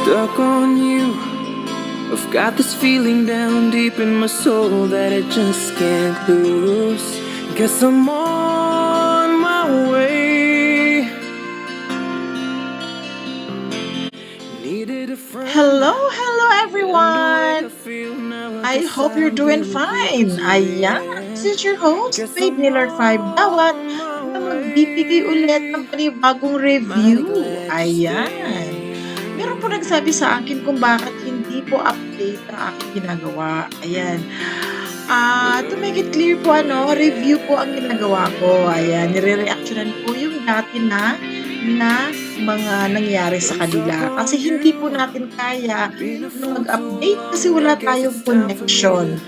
stuck on you. I've got this feeling down deep in my soul that I just can't lose. Guess I'm on my way. Needed a friend. Hello And the way everyone! I feel now, I guess hope you're I'll doing be with you fine. till the Ayan, this is end. your host, Guess Faith I'm Miller 5 Dawat, on my na magbibigay ulit ng way. panibagong Mighty review. glad you Ayan. stayed. Meron po nagsabi sa akin kung bakit hindi po update ang aking ginagawa. Ayan. To make it clear po, review po ang ginagawa ko. Ayan, nire-reactionan po yung dati na mga nangyari sa kanila. Kasi hindi po natin kaya na mag-update kasi wala tayong connection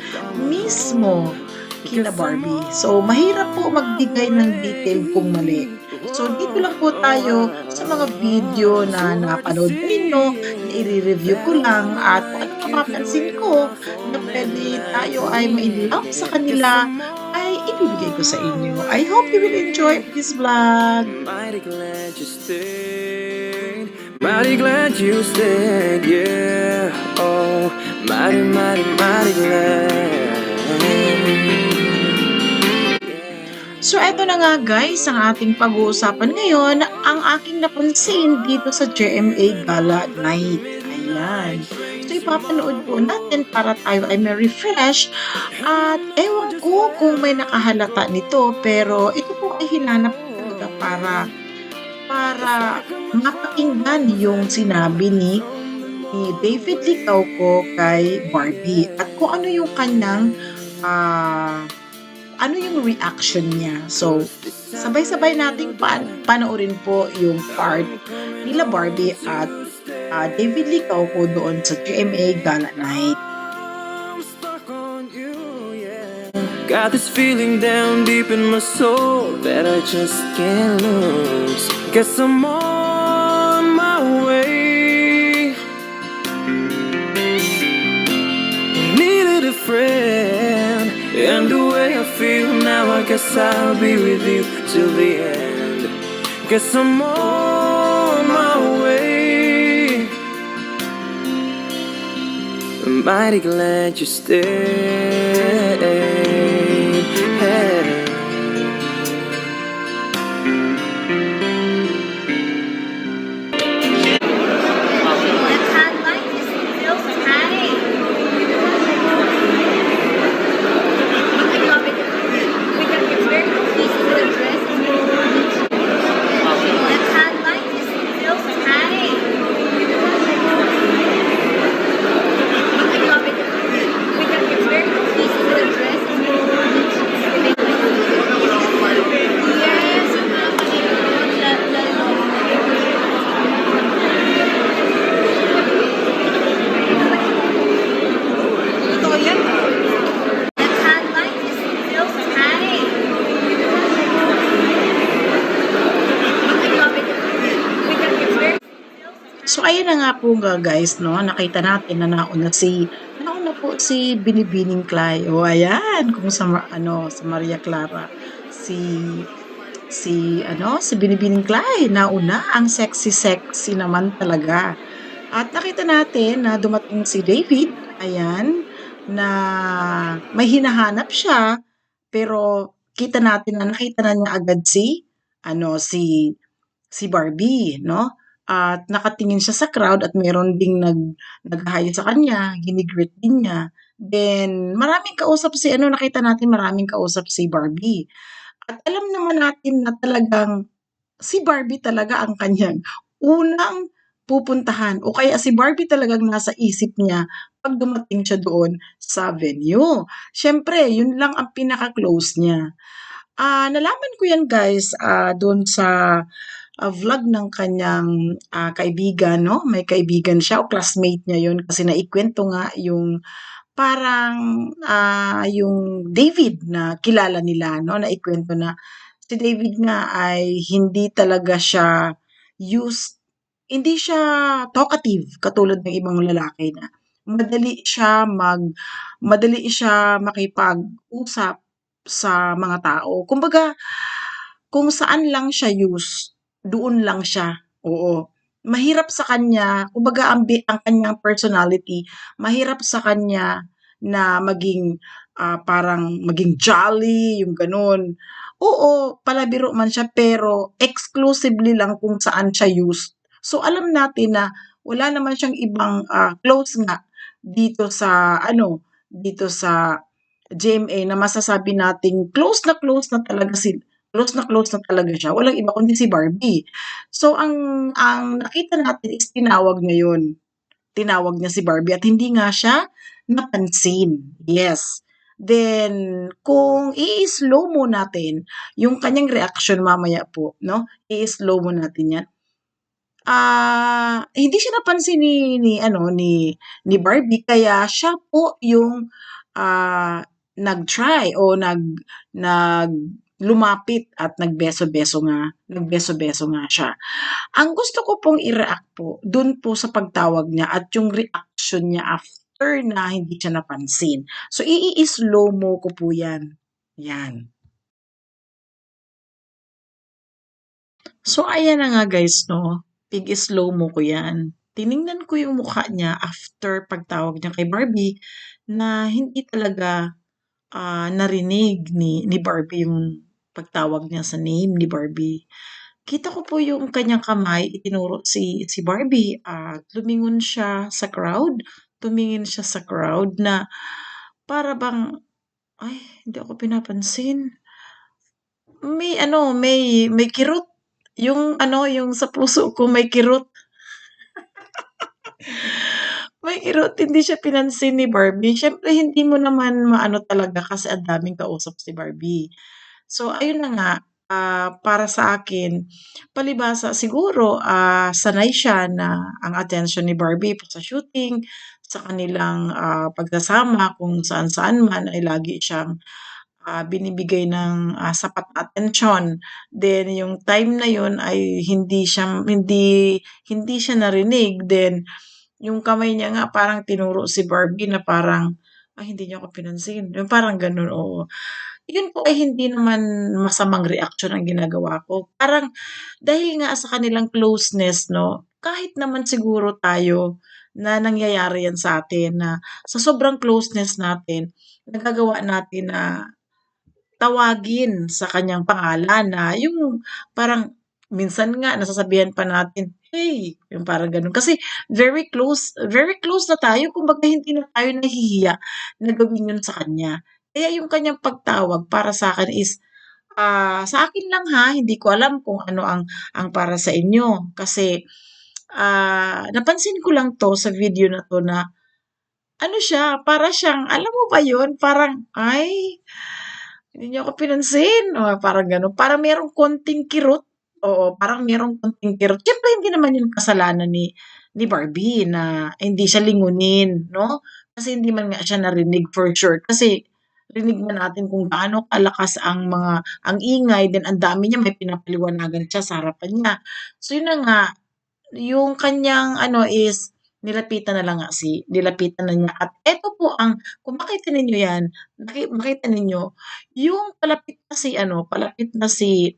mismo kina Barbie. So, mahirap po magbigay ng detail kung mali. So, dito lang po tayo sa mga video na napanood ninyo, na i-review ko lang at kung ano mapapansin ko na pwede tayo ay ma-inlove sa kanila ay ibibigay ko sa inyo. I hope you will enjoy this vlog. Mighty glad you stayed. Mighty glad you stayed, yeah. Oh, mighty, mighty, mighty glad. So eto na nga guys, ang ating pag-uusapan ngayon, ang aking napansin dito sa GMA Gala Night. Ayan. So ipapanood po natin para tayo ay may refresh at ewan ko kung may nakahalata nito pero ito po ay hinanap ko talaga para mapakinggan yung sinabi ni David Licauco kay Barbie at kung ano yung kanyang ano yung reaction niya. So, sabay-sabay nating panoorin po yung part nila Barbie at David Licauco doon sa GMA Gala Night. Got this feeling down deep in my soul that I just can't lose. Guess I'm on my way. Needed a friend, and the way I feel now, I guess I'll be with you till the end. Guess I'm on my way. I'm mighty glad you stayed. So ayan na nga po guys, no? Nakita natin na nauna po si Binibining Clay. O ayan, kung sa sa Maria Clara si Binibining Clay nauna, ang sexy naman talaga. At nakita natin na dumating si David, ayan, na may hinahanap siya, pero nakita na niya agad si Barbie, no? At nakatingin siya sa crowd at meron ding nag-hi sa kanya, gini-greet din niya. Then nakita natin maraming kausap si Barbie. At alam naman natin na talagang si Barbie talaga ang kanyang unang pupuntahan o kaya si Barbie talagang nasa isip niya pag dumating siya doon sa venue. Siyempre, yun lang ang pinaka-close niya. Nalaman ko yan guys, doon sa vlog ng kanyang kaibigan, no? May kaibigan siya o classmate niya yun kasi naikwento nga yung parang yung David na kilala nila, no? Naikwento na si David nga ay hindi siya talkative katulad ng ibang lalaki na madali siya makipag-usap sa mga tao. Kumbaga, kung saan lang siya doon lang siya. Oo. mahirap sa kanya, kumbaga ang kanyang personality, mahirap sa kanya na maging, parang maging jolly, yung gano'n. Oo, palabiro man siya pero exclusively lang kung saan siya used. So, alam natin na wala naman siyang ibang, close nga dito sa ano, dito sa GMA na masasabi nating close na talaga close na talaga siya, walang iba kundi si Barbie. So ang nakita natin is tinawag niya si Barbie at hindi nga siya napansin. Yes. Then kung i-slow mo natin yung kanyang reaction mamaya po, 'no, i-slow mo natin 'yan. Hindi siya napansin ni Barbie kaya siya po yung, nag-try o nag lumapit at nagbeso-beso nga siya. Ang gusto ko pong i-react po dun po sa pagtawag niya at yung reaction niya after na hindi siya napansin. So, slow mo ko po 'yan, 'yan. So, ayan na nga guys 'no, slow mo ko 'yan. Tiningnan ko yung mukha niya after pagtawag niya kay Barbie na hindi talaga, narinig ni Barbie yung pagtawag niya sa name ni Barbie. Kita ko po yung kanyang kamay, itinuro si Barbie at lumingon siya sa crowd, tumingin siya sa crowd na para bang, "Ay, hindi ako pinapansin." May kirot. Yung sa puso ko may kirot. May kirot, hindi siya pinansin ni Barbie. Siyempre hindi mo naman maano talaga kasi ang daming kausap si Barbie. So ayun na nga, para sa akin, palibhasa siguro, sanay siya na ang attention ni Barbie sa shooting, sa kanilang, pagsasama kung saan-saan man ay lagi siyang binibigay ng, sapat na atensyon. Then yung time na yun ay hindi siya narinig. Then yung kamay niya nga parang tinuro si Barbie na parang, "Ay hindi niyo ako pinansin." Yung parang gano'n, oo. Yun po ay hindi naman masamang reaksyon ang ginagawa ko. Parang dahil nga sa kanilang closeness 'no, kahit naman siguro tayo na nangyayari yan sa atin na sa sobrang closeness natin, nagagawa natin na tawagin sa kanyang pangalan na yung parang minsan nga nasasabihan pa natin, "Hey," yung parang gano'n. Kasi very close na tayo kumbaga hindi na tayo nahihiya na gawin yun sa kanya. Kaya yung kanyang pagtawag para sa'kin is, sa akin lang ha, hindi ko alam kung ano ang para sa inyo. Kasi, napansin ko lang 'to sa video na 'to na ano siya, para siyang alam mo ba yun, parang, "Ay, hindi niyo ako pinansin." Parang gano'n. Parang merong konting kirot, oo, parang merong konting kirot. Siyempre hindi naman 'yun kasalanan ni Barbie na hindi siya lingunin 'no, kasi hindi man nga siya narinig for sure. Kasi rinig man natin kung gaano kalakas ang ingay, then ang dami niya, may pinapaliwanagan siya sa harapan niya. So 'yun na nga, yung kanyang ano is nilapitan na niya at eto po kung makita ninyo 'yan, makita ninyo yung palapit na si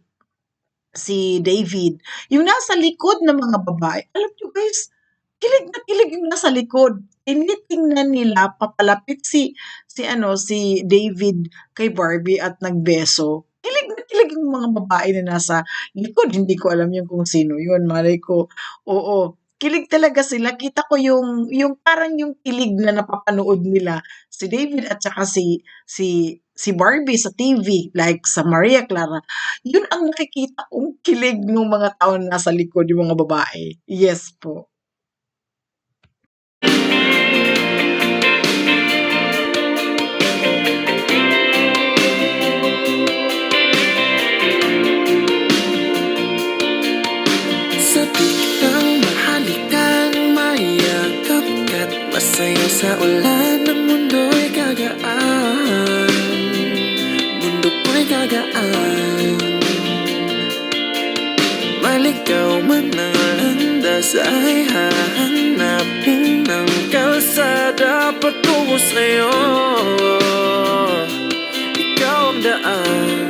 David, yung nasa likod ng mga babae, alam niyo guys, kilig na kilig yung nasa likod. Tinitingnan nila papalapit si David kay Barbie at nagbeso. Kilig na kilig yung mga babae na nasa likod, hindi ko alam yung kung sino yun, malay ko, oo. Kilig talaga sila, kita ko yung parang yung kilig na napapanood nila si David at saka si Barbie sa TV, like sa Maria Clara. Yun ang nakikita kong kilig nung mga tao na nasa likod, yung mga babae. Yes po. Sa biglang mahalikan, mayakap ka't masaya sa ulan ng mundo'y gagaan. Mundo ko'y gagaan. Maligaw man ang landas ay hahanapin ng kalsada patungo sa'yo. Ikaw ang daan.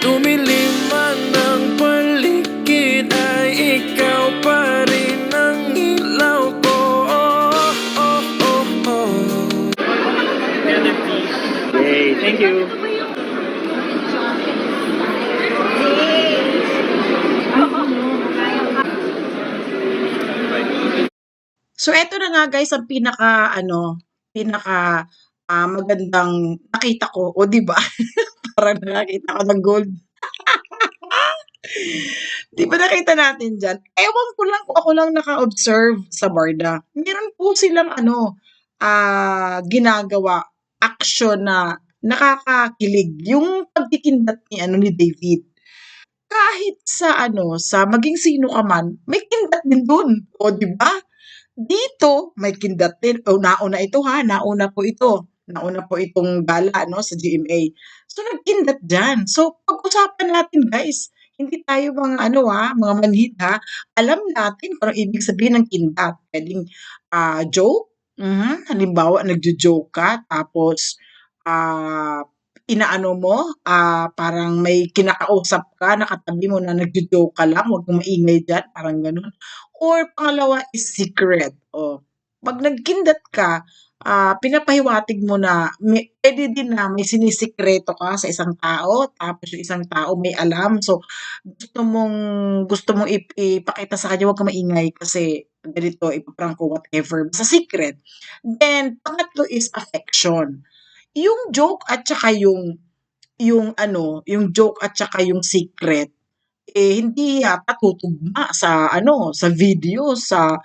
Dumilim man ang paligid ay So eto na nga guys ang pinaka-ano, magandang nakita ko, oh 'di ba? Parang nakakita ako ng gold. 'Di ba nakita natin diyan? Ewan ko lang kung ako lang naka-observe sa Barda. Meron po silang ano, ginagawa, action na nakakakilig. Yung pagtitinda ni ano, ni David. Kahit sa ano, sa maging sino ka man, may kindat din dun, oh 'di ba? Dito may kindat din, oh, nauna ito ha, nauna po ito. Nauna po itong gala 'no, sa GMA. So nagkindat diyan. So pag-usapan natin guys, hindi tayo mga ano mga manhid ha. Alam natin kung anong ibig sabihin ng kindat. Puwedeng, joke, halimbawa nagjo-joke ka tapos, ah, inaano mo, parang may kinakausap ka na katabi mo na nagjo-joke ka lang, "Wag kang maingay diyan," parang gano'n. Or pangalawa is secret, oh. 'Pag nagkindat ka, pinapahiwatig mo na puwede din na may sinisikreto ka sa isang tao, tapos yung isang tao may alam. So, gusto mong ipakita sa kanya, "Wag kang maingay kasi ganito, ipa-prank ko," whatever, basta secret. Then pangatlo is affection. Yung joke at saka yung ano, yung joke at saka yung secret hindi yata tutugma sa ano, sa video, sa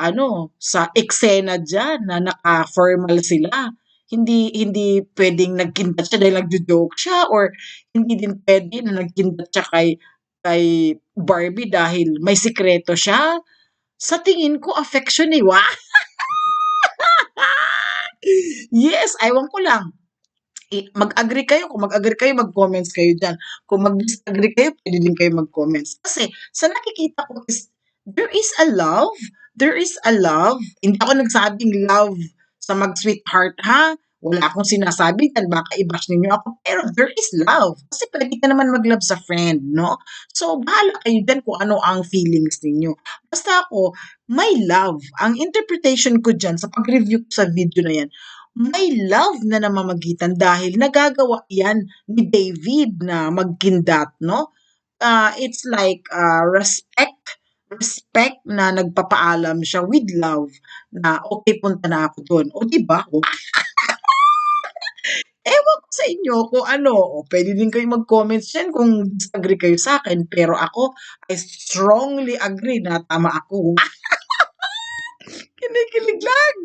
ano, sa eksena diyan na naka-formal sila. Hindi hindi puwedeng nagkindat siya dahil nagjo-joke siya or hindi din puwede na nagkindat siya kay Barbie dahil may sikreto siya. Sa tingin ko affection, eh, yes, ewan ko lang. Mag-agree kayo, kung mag-agree kayo mag-comments kayo diyan. Kung mag-disagree kayo puwede din kayo mag-comments. Kasi sa nakikita ko is there is a love, hindi ako nagsabing love sa mag-sweetheart ha, wala akong sinasabi diyan baka i-bash ninyo ako, pero there is love. Kasi puwede ka naman mag-love sa friend 'no? So bahala kayo diyan kung ano ang feelings ninyo. Basta ako, may love. Ang interpretation ko diyan sa pag-review ko sa video na 'yan, may love na namamagitan dahil nagagawa 'yan ni David na magkindat 'no. It's like, respect na nagpapaalam siya with love na, "Okey punta na ako dun." Oh, 'di ba? Oh, ewan ko sa inyo kung ano, oh, puwede din kayong mag-comments diyan kung disagree kayo sa'kin, pero ako, I strongly agree na tama ako. Kinikilig lang.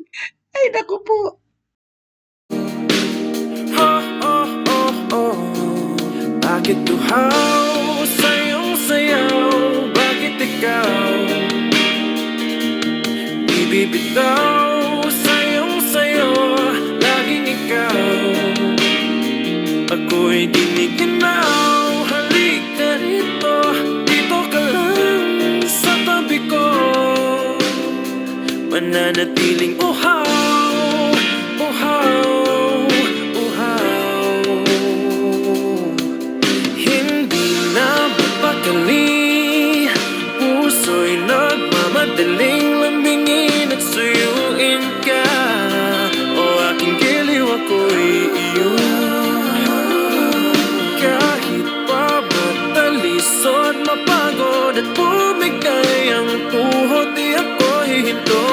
Ay naku po. Oh, oh, oh, oh. Bakit uhaw sa iyong sayaw? Bakit ikaw di bibitaw sa iyong sayo? Laging ikaw ako'y giniginaw. Halika rito, dito ka lang sa tabi ko. Mananatiling uhaw, uhaw, uhaw. Hindi na mapakali, puso'y nagmamadaling lambingin at suyuin ka. O aking giliw, ako'y iyo. Kahit pa matalisod, mapagod at bumigay ang tuhod, di ako hihinto.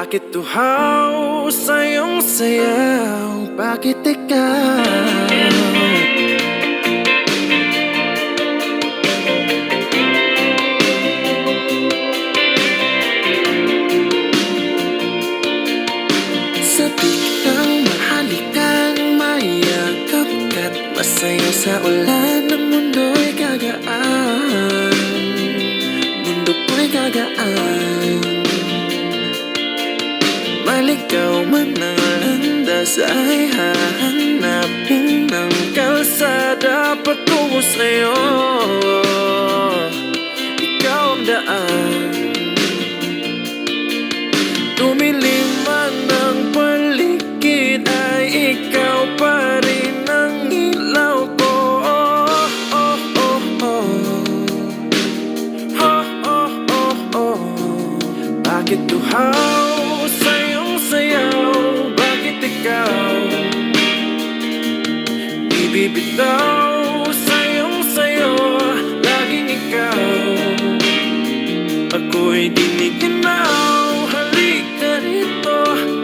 Bakit tuhaw sa iyong sayaw? Bakit ikaw? Sa biglang mahalikan, mayakap ka't masaya sa ulan ng mundo'y gagaan. Mundo ko'y gagaan. Maligaw man ang landas ay hahanapin ng kalsada patungo sa'yo. Ikaw ang daan. Tumilim man ang paligid ay ikaw pa rin ang ilaw ko. Oh, oh, oh, oh. Oh, oh, oh, oh. Bakit tuhaw sa iyong sayaw? Bakit ikaw ibibitaw sa iyong sayo? Laging ikaw. Ako'y giniginaw. Halika rito,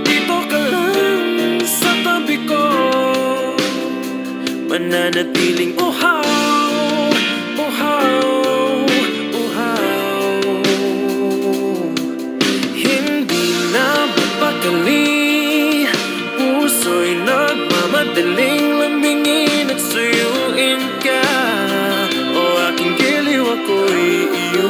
dito ka lang sa tabi ko. Mananatiling uhaw, uhaw, uhaw. Hindi na mapakali, puso'y nagmamadaling lambingin at suyuin ka. O aking giliw, ako'y iyo.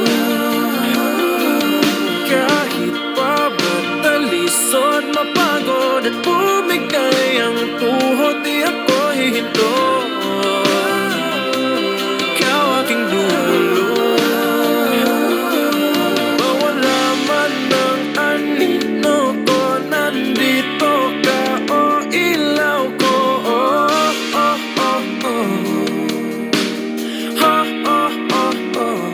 Kahit pa matalisod, mapagod at bumigay ang tuhod, di ako hihinto. Ikaw aking dulo. Mawala man ng anino ko, nandito ka, o ilaw ko. Oh, oh, oh, oh. Oh, oh, oh, oh.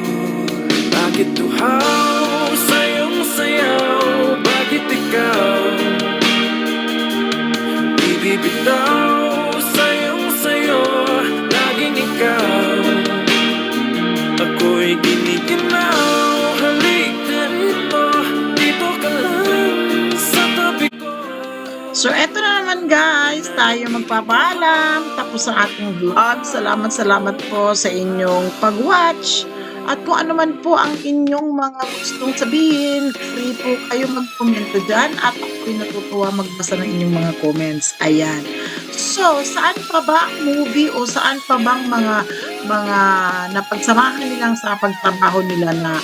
Bakit tuhaw sa iyong sayaw? Bakit ikaw ibibitaw sa iyong sayo? Laging ikaw. Ako'y giniginaw. Halika rito, dito ka lang sa tabi ko. So, eto na naman guys, tayo magpapaalam. Tapos ang ating vlog. Salamat po sa inyong pag-watch. At kung ano man po ang inyong mga gustong sabihin, free po kayo mag-komento dyan. At ako'y natutuwa magbasa ng inyong mga comments. Ayan. So, saan pa ba ang movie o saan pa bang mga napagsamahan nilang sa pagtrabaho nila na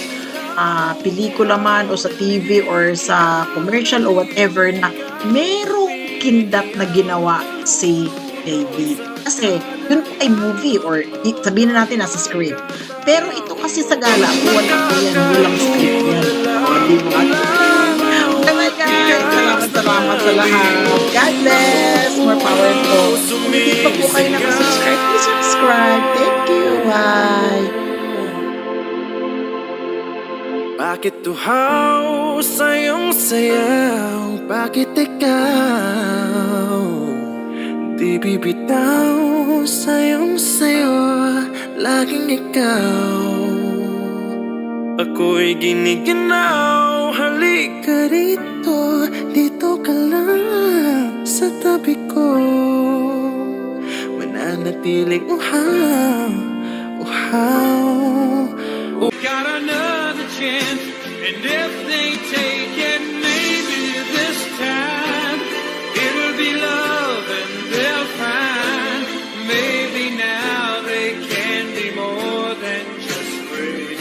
pelikula man o sa TV or sa commercial o whatever na merong kindat na ginawa si David. Kasi yun po ay movie or sabihin na natin nasa script. Pero ito kasi sa gala, wala po yan, walang script yan. O, diba? Okay guys, salamat sa lahat. God bless, more power po. Kung hindi pa po kayo nakasubscribe, please subscribe. Thank you, bye. Bakit tuhaw sa iyong sayaw? Bakit ikaw di bibitaw sa iyong sayo? Laging ikaw. Ako'y giniginaw. Halika rito, dito ka lang sa tabi ko. Mananatiling uhaw, uhaw. Got another chance, and if they take it, maybe this time it'll be love and they'll find. Maybe now they can be more than just friends.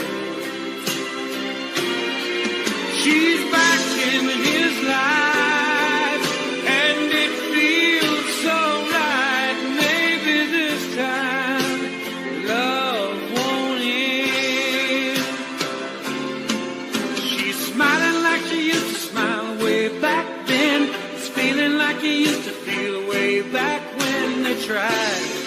She's back in his life, and it feels so right. Maybe this time love won't end. She's smiling like she used to smile way back then. It's feeling like he used to feel way back when they tried.